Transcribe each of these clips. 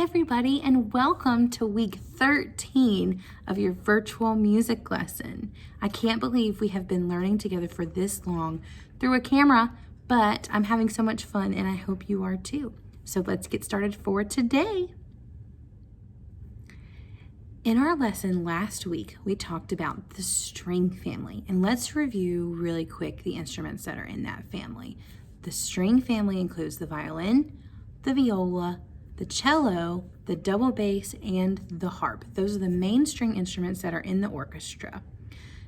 everybody, and welcome to week 13 of your virtual music lesson. I can't believe we have been learning together for this long through a camera, but I'm having so much fun and I hope you are too. So let's get started for today. In our lesson last week, we talked about the string family, and let's review really quick the instruments that are in that family. The string family includes the violin, the viola, the cello, the double bass, and the harp. Those are the main string instruments that are in the orchestra.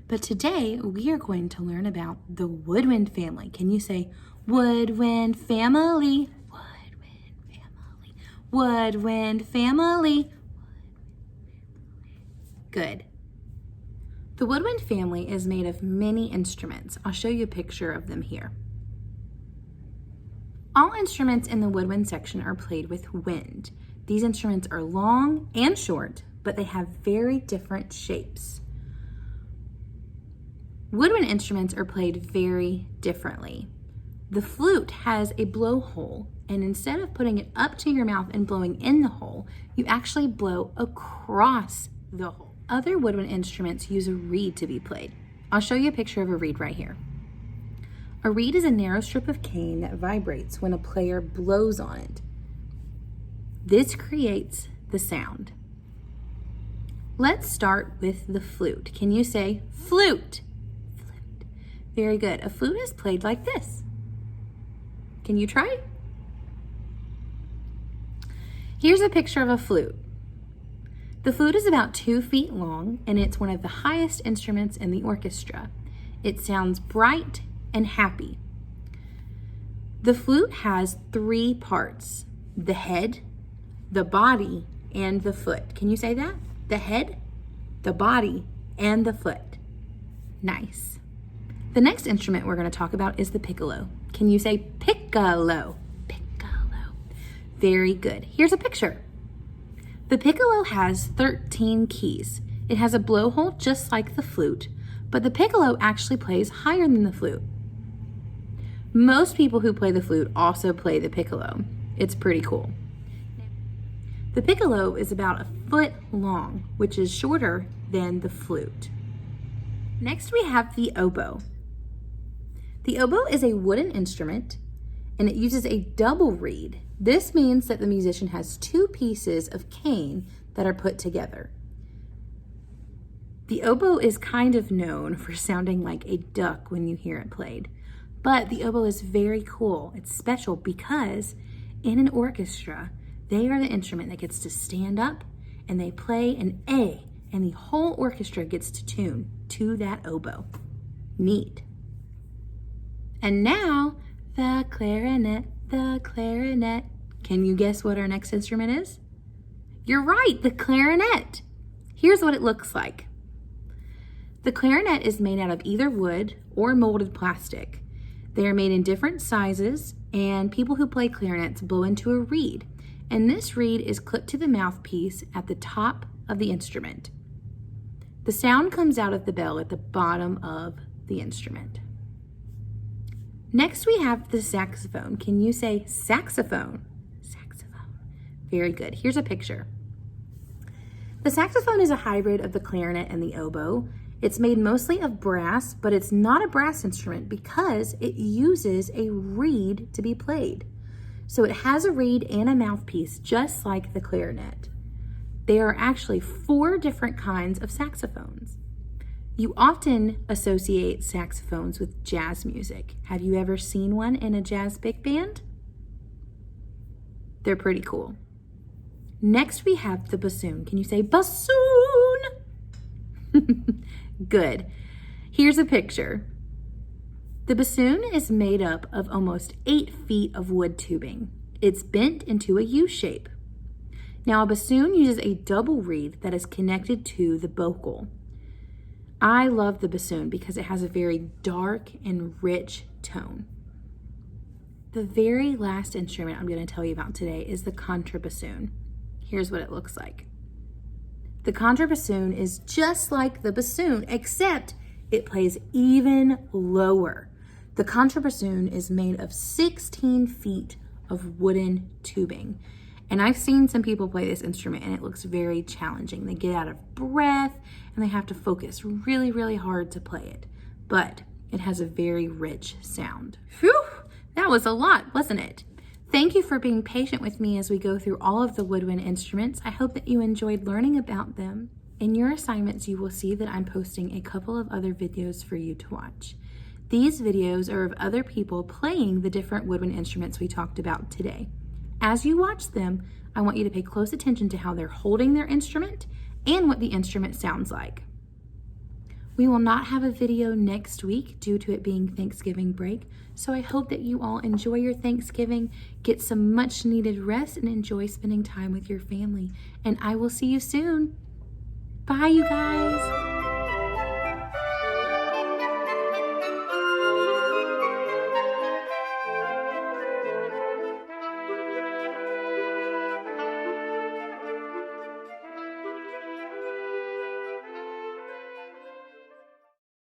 But today we are going to learn about the woodwind family. Can you say woodwind family? Woodwind family. Woodwind family. Good. The woodwind family is made of many instruments. I'll show you a picture of them here. All instruments in the woodwind section are played with wind. These instruments are long and short, but they have very different shapes. Woodwind instruments are played very differently. The flute has a blowhole, and instead of putting it up to your mouth and blowing in the hole, you actually blow across the hole. Other woodwind instruments use a reed to be played. I'll show you a picture of a reed right here. A reed is a narrow strip of cane that vibrates when a player blows on it. This creates the sound. Let's start with the flute. Can you say flute? Flute. Very good. A flute is played like this. Can you try? Here's a picture of a flute. The flute is about 2 feet long, and it's one of the highest instruments in the orchestra. It sounds bright and happy. The flute has 3 parts: the head, the body, and the foot. Can you say that? The head, the body, and the foot. Nice. The next instrument we're going to talk about is the piccolo. Can you say piccolo? Piccolo. Very good. Here's a picture. The piccolo has 13 keys. It has a blowhole just like the flute, but the piccolo actually plays higher than the flute. Most people who play the flute also play the piccolo. It's pretty cool. The piccolo is about 1 foot long, which is shorter than the flute. Next we have the oboe. The oboe is a wooden instrument, and it uses a double reed. This means that the musician has 2 pieces of cane that are put together. The oboe is kind of known for sounding like a duck when you hear it played. But the oboe is very cool. It's special because in an orchestra, they are the instrument that gets to stand up and they play an A, and the whole orchestra gets to tune to that oboe. Neat. And now, the clarinet, the clarinet. Can you guess what our next instrument is? You're right, the clarinet. Here's what it looks like. The clarinet is made out of either wood or molded plastic. They are made in different sizes, and people who play clarinets blow into a reed, and this reed is clipped to the mouthpiece at the top of the instrument. The sound comes out of the bell at the bottom of the instrument. Next we have the saxophone. Can you say saxophone? Saxophone. Very good. Here's a picture. The saxophone is a hybrid of the clarinet and the oboe. It's made mostly of brass, but it's not a brass instrument because it uses a reed to be played. So it has a reed and a mouthpiece, just like the clarinet. There are actually 4 different kinds of saxophones. You often associate saxophones with jazz music. Have you ever seen one in a jazz big band? They're pretty cool. Next we have the bassoon. Can you say bassoon? Good. Here's a picture. The bassoon is made up of almost 8 feet of wood tubing. It's bent into a U shape. Now a bassoon uses a double reed that is connected to the bocal. I love the bassoon because it has a very dark and rich tone. The very last instrument I'm going to tell you about today is the contrabassoon. Here's what it looks like. The contrabassoon is just like the bassoon, except it plays even lower. The contrabassoon is made of 16 feet of wooden tubing, And I've seen some people play this instrument and it looks very challenging. They get out of breath and they have to focus really, really hard to play it. But it has a very rich sound. Whew, that was a lot, wasn't it? Thank you for being patient with me as we go through all of the woodwind instruments. I hope that you enjoyed learning about them. In your assignments, you will see that I'm posting a couple of other videos for you to watch. These videos are of other people playing the different woodwind instruments we talked about today. As you watch them, I want you to pay close attention to how they're holding their instrument and what the instrument sounds like. We will not have a video next week due to it being Thanksgiving break, so I hope that you all enjoy your Thanksgiving, get some much needed rest, and enjoy spending time with your family. And I will see you soon. Bye, you guys.